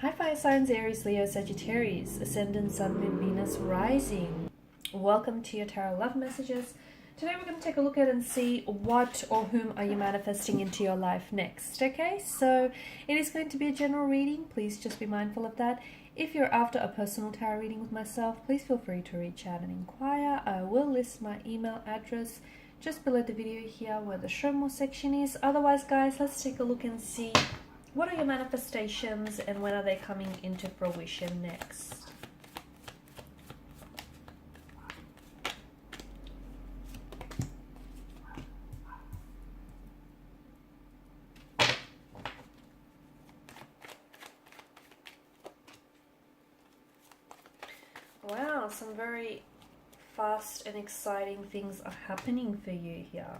Hi, fire signs, Aries, Leo, Sagittarius, Ascendant, Sun, Moon, Venus, Rising. Welcome to your Tarot Love Messages. Today we're going to take a look at and see what or whom are you manifesting into your life next, okay? So it is going to be a general reading. Please just be mindful of that. If you're after a personal tarot reading with myself, please feel free to reach out and inquire. I will list my email address just below the video here where the show more section is. Otherwise, guys, let's take a look and see what are your manifestations and when are they coming into fruition next. Wow, some very fast and exciting things are happening for you here.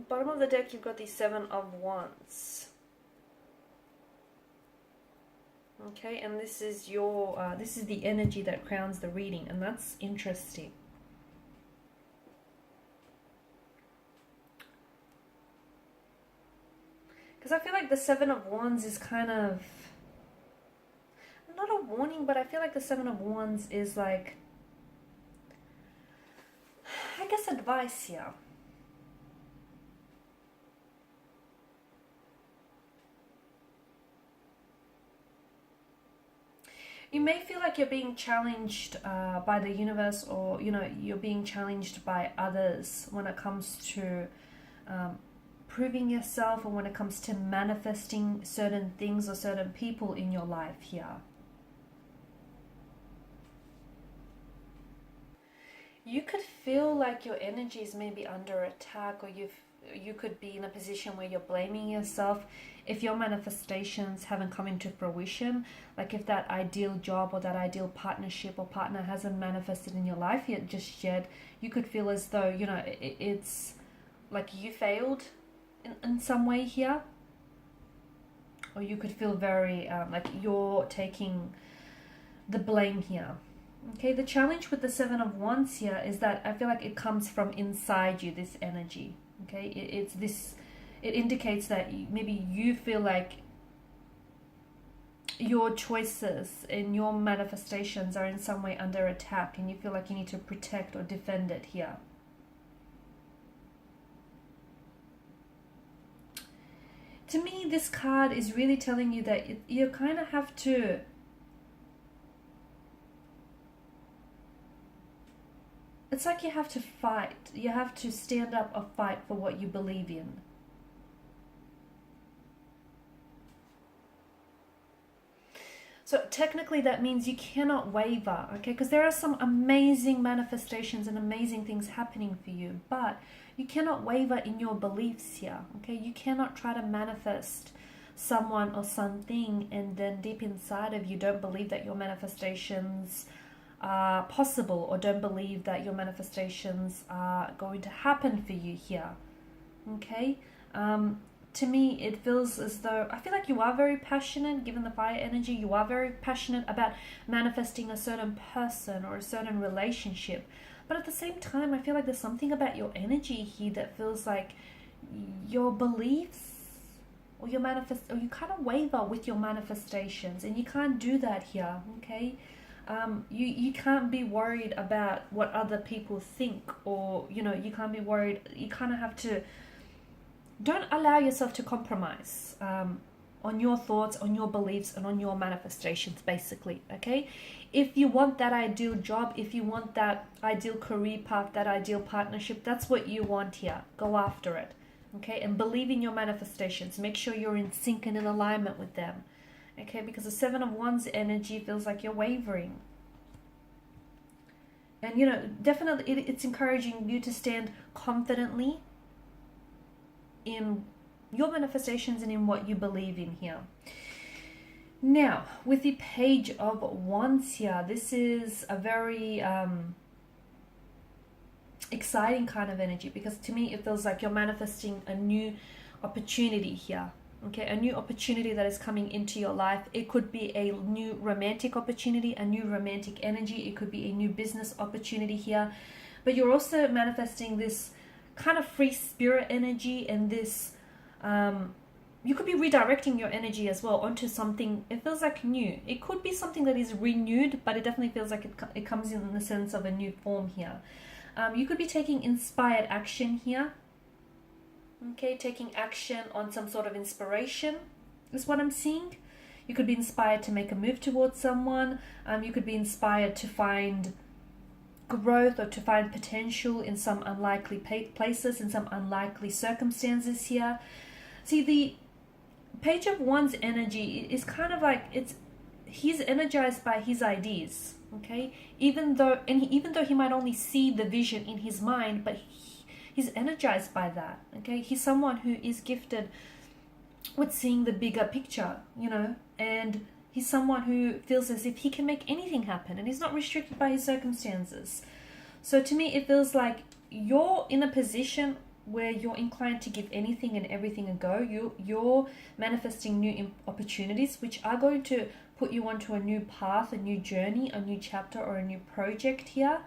Bottom of the deck, you've got the Seven of Wands. Okay, and this is your this is the energy that crowns the reading, and that's interesting. Because I feel like the Seven of Wands is kind of not a warning, but I feel like the Seven of Wands is like, I guess, advice here. You may feel like you're being challenged by the universe, or you're being challenged by others when it comes to proving yourself, or when it comes to manifesting certain things or certain people in your life here. You could feel like your energy is maybe under attack, or you could be in a position where you're blaming yourself if your manifestations haven't come into fruition. Like if that ideal job or that ideal partnership or partner hasn't manifested in your life yet, you could feel as though, it's like you failed in some way here. Or you could feel very like you're taking the blame here. Okay, the challenge with the Seven of Wands here is that I feel like it comes from inside you, this energy. Okay, it indicates that maybe you feel like your choices and your manifestations are in some way under attack, and you feel like you need to protect or defend it here. To me, this card is really telling you that you kind of have to it's like you have to fight. You have to stand up or fight for what you believe in. So technically that means you cannot waver, okay? Because there are some amazing manifestations and amazing things happening for you, but you cannot waver in your beliefs here, okay? You cannot try to manifest someone or something and then deep inside of you don't believe that your manifestations are possible, or don't believe that your manifestations are going to happen for you here. Okay, to me it feels as though I feel like you are very passionate. Given the fire energy, you are very passionate about manifesting a certain person or a certain relationship, but at the same time I feel like there's something about your energy here that feels like your beliefs or you kind of waver with your manifestations, and you can't do that here. Okay, you can't be worried about what other people think, or you can't be worried. You kind of have to, don't allow yourself to compromise on your thoughts, on your beliefs, and on your manifestations, basically. Okay, if you want that ideal job, if you want that ideal career path, that ideal partnership, that's what you want here, go after it. Okay, and believe in your manifestations. Make sure you're in sync and in alignment with them. Okay, because the Seven of Wands energy feels like you're wavering. And definitely it's encouraging you to stand confidently in your manifestations and in what you believe in here. Now, with the Page of Wands here, this is a very exciting kind of energy, because to me it feels like you're manifesting a new opportunity here. Okay, a new opportunity that is coming into your life. It could be a new romantic opportunity, a new romantic energy. It could be a new business opportunity here. But you're also manifesting this kind of free spirit energy, and this, you could be redirecting your energy as well onto something. It feels like new. It could be something that is renewed, but it definitely feels like it comes in the sense of a new form here. You could be taking inspired action here. Okay, taking action on some sort of inspiration is what I'm seeing. You could be inspired to make a move towards someone. You could be inspired to find growth or to find potential in some unlikely places, in some unlikely circumstances here. See, the Page of Wands energy is kind of like, he's energized by his ideas. Okay, even though he might only see the vision in his mind, but he's energized by that. Okay, he's someone who is gifted with seeing the bigger picture, you know, and he's someone who feels as if he can make anything happen, and he's not restricted by his circumstances. So to me, it feels like you're in a position where you're inclined to give anything and everything a go. You're manifesting new opportunities, which are going to put you onto a new path, a new journey, a new chapter, or a new project here.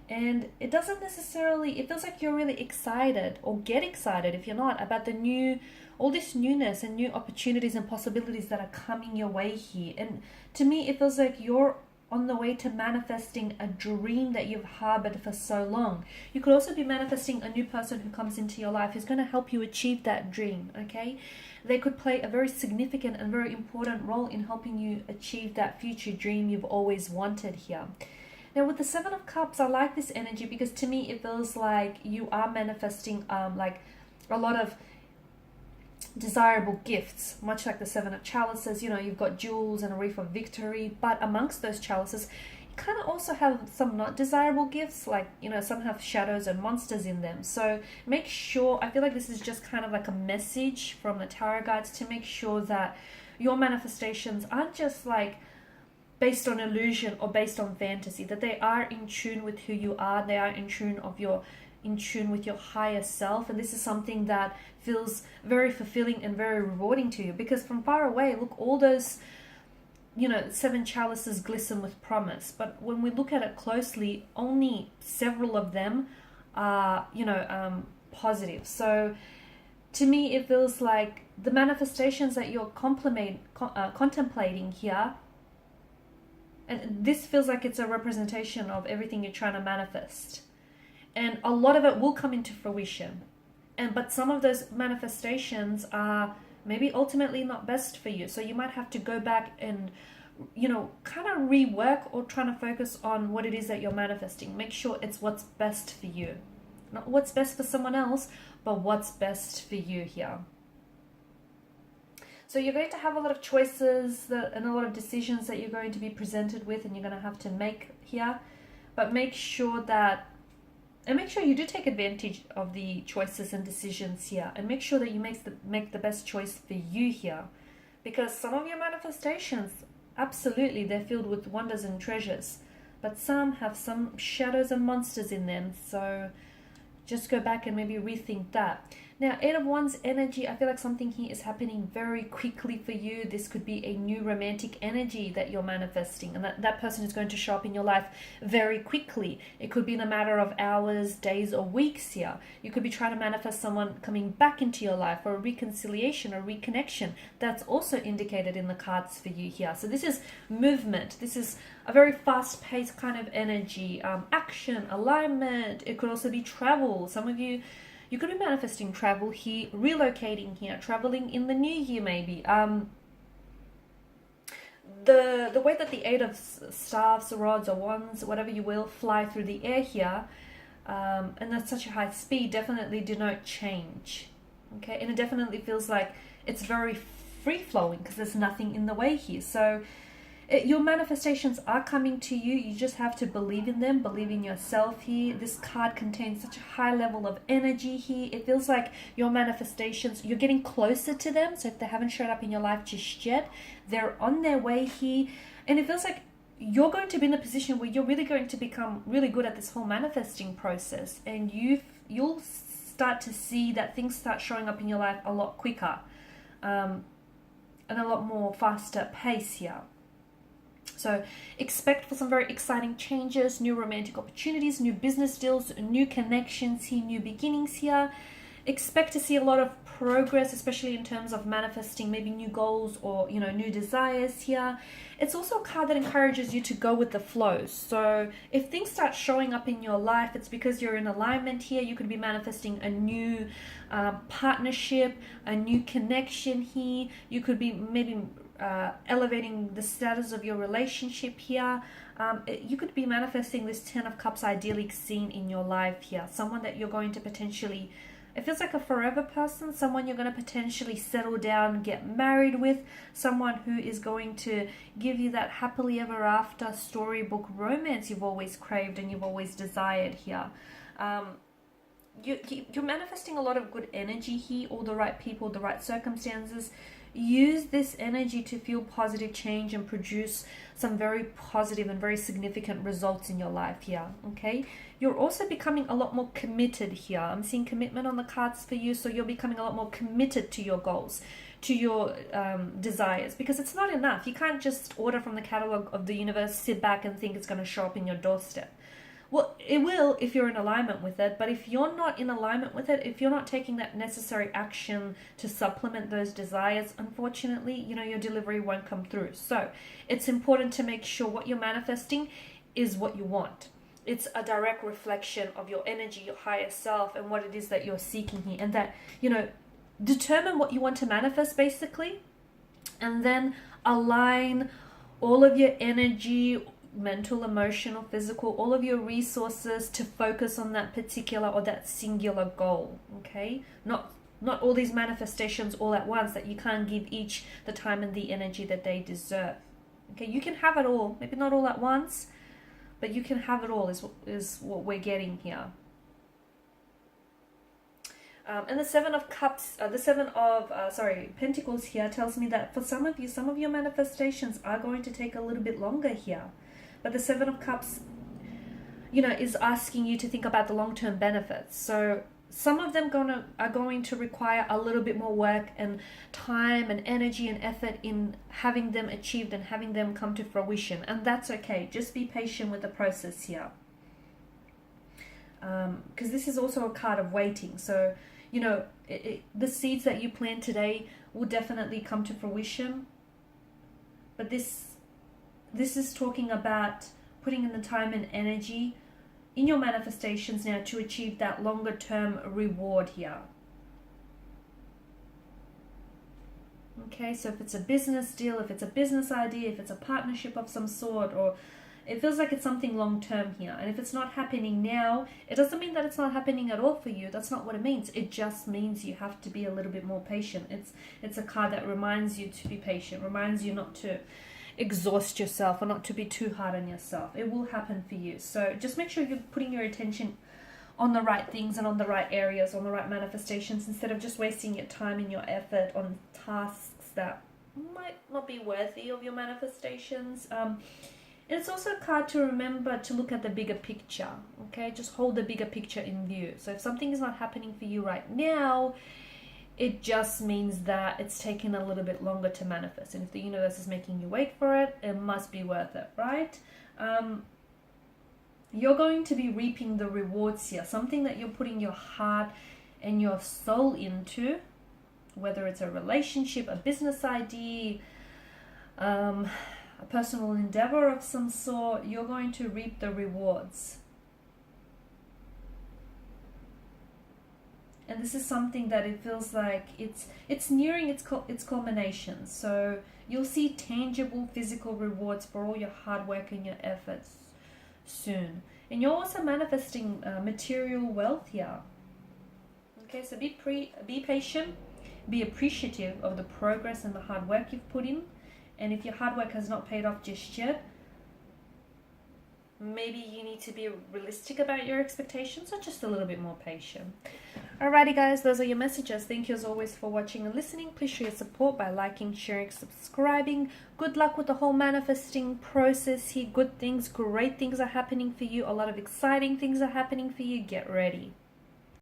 And it doesn't necessarily, it feels like you're really excited, or get excited if you're not, about the new, all this newness and new opportunities and possibilities that are coming your way here. And to me, it feels like you're on the way to manifesting a dream that you've harbored for so long. You could also be manifesting a new person who comes into your life who's going to help you achieve that dream, okay? They could play a very significant and very important role in helping you achieve that future dream you've always wanted here. Now, with the Seven of Cups, I like this energy because to me, it feels like you are manifesting like a lot of desirable gifts, much like the Seven of Chalices. You know, you've got jewels and a wreath of victory, but amongst those chalices, you kind of also have some not desirable gifts, like, you know, some have shadows and monsters in them. So make sure, I feel like this is just kind of like a message from the tarot guides to make sure that your manifestations aren't just like based on illusion or based on fantasy, that they are in tune with who you are, they are in tune with your higher self. And this is something that feels very fulfilling and very rewarding to you, because from far away, look, all those, you know, seven chalices glisten with promise, but when we look at it closely, only several of them are, you know, positive. So to me, it feels like the manifestations that you're contemplating here, and this feels like it's a representation of everything you're trying to manifest. And a lot of it will come into fruition. But some of those manifestations are maybe ultimately not best for you. So you might have to go back and, you know, kind of rework or trying to focus on what it is that you're manifesting. Make sure it's what's best for you. Not what's best for someone else, but what's best for you here. So you're going to have a lot of choices and a lot of decisions that you're going to be presented with, and you're going to have to make here. But make sure you do take advantage of the choices and decisions here, and make sure that you make the best choice for you here, because some of your manifestations, absolutely, they're filled with wonders and treasures, but some have some shadows and monsters in them. So just go back and maybe rethink that. Now, Eight of Wands energy, I feel like something here is happening very quickly for you. This could be a new romantic energy that you're manifesting, and that person is going to show up in your life very quickly. It could be in a matter of hours, days, or weeks here. You could be trying to manifest someone coming back into your life, or a reconciliation or reconnection. That's also indicated in the cards for you here. So this is movement. This is a very fast-paced kind of energy, action, alignment. It could also be travel. Some of you could be manifesting travel here, relocating here, traveling in the new year maybe. The way that the Eight of Staves, rods, or wands, whatever you will, fly through the air here, and that's such a high speed, definitely denote change. Okay, and it definitely feels like it's very free-flowing because there's nothing in the way here. So your manifestations are coming to you. You just have to believe in them, believe in yourself here. This card contains such a high level of energy here. It feels like your manifestations, you're getting closer to them. So if they haven't showed up in your life just yet, they're on their way here. And it feels like you're going to be in a position where you're really going to become really good at this whole manifesting process. And you'll start to see that things start showing up in your life a lot quicker. and a lot more faster pace here. So expect for some very exciting changes, new romantic opportunities, new business deals, new connections here, new beginnings here. Expect to see a lot of progress, especially in terms of manifesting maybe new goals or, you know, new desires here. It's also a card that encourages you to go with the flow. So if things start showing up in your life, it's because you're in alignment here. You could be manifesting a new partnership, a new connection here. You could be maybe elevating the status of your relationship here. You could be manifesting this 10 of Cups idyllic scene in your life here. Someone that you're going to potentially, it feels like a forever person, someone you're going to potentially settle down, get married with, someone who is going to give you that happily ever after storybook romance you've always craved and you've always desired here. You're manifesting a lot of good energy here, all the right people, the right circumstances. Use this energy to feel positive change and produce some very positive and very significant results in your life here, okay? You're also becoming a lot more committed here. I'm seeing commitment on the cards for you, so you're becoming a lot more committed to your goals, to your desires, because it's not enough. You can't just order from the catalog of the universe, sit back and think it's going to show up in your doorstep. Well, it will if you're in alignment with it, but if you're not in alignment with it, if you're not taking that necessary action to supplement those desires, unfortunately, you know, your delivery won't come through. So it's important to make sure what you're manifesting is what you want. It's a direct reflection of your energy, your higher self, and what it is that you're seeking here. And that, you know, determine what you want to manifest basically, and then align all of your energy, mental, emotional, physical, all of your resources to focus on that particular or that singular goal, okay? Not all these manifestations all at once, that you can't give each the time and the energy that they deserve, okay? You can have it all, maybe not all at once, but you can have it all is what we're getting here. And the Seven of Cups, Pentacles here tells me that for some of you, some of your manifestations are going to take a little bit longer here. But the Seven of Cups, you know, is asking you to think about the long-term benefits. So some of them are going to require a little bit more work and time and energy and effort in having them achieved and having them come to fruition. And that's okay. Just be patient with the process here. Because this is also a card of waiting. So, you know, the seeds that you plant today will definitely come to fruition. But this is talking about putting in the time and energy in your manifestations now to achieve that longer term reward here. Okay, so if it's a business deal, if it's a business idea, if it's a partnership of some sort, or it feels like it's something long term here. And if it's not happening now, it doesn't mean that it's not happening at all for you. That's not what it means. It just means you have to be a little bit more patient. It's a card that reminds you to be patient, reminds you not to exhaust yourself or not to be too hard on yourself. It will happen for you. So just make sure you're putting your attention on the right things and on the right areas, on the right manifestations, instead of just wasting your time and your effort on tasks that might not be worthy of your manifestations. It's also a card to remember to look at the bigger picture, okay? Just hold the bigger picture in view. So if something is not happening for you right now, it just means that it's taking a little bit longer to manifest. And if the universe is making you wait for it, it must be worth it, right? You're going to be reaping the rewards here. Something that you're putting your heart and your soul into, whether it's a relationship, a business idea, a personal endeavor of some sort, you're going to reap the rewards. And this is something that it feels like it's nearing its culmination. So you'll see tangible physical rewards for all your hard work and your efforts soon. And you're also manifesting material wealth here. Okay, so be patient, be appreciative of the progress and the hard work you've put in. And if your hard work has not paid off just yet, maybe you need to be realistic about your expectations or just a little bit more patient. Alrighty guys, those are your messages. Thank you as always for watching and listening. Please show your support by liking, sharing, subscribing. Good luck with the whole manifesting process here. Good things, great things are happening for you. A lot of exciting things are happening for you. Get ready.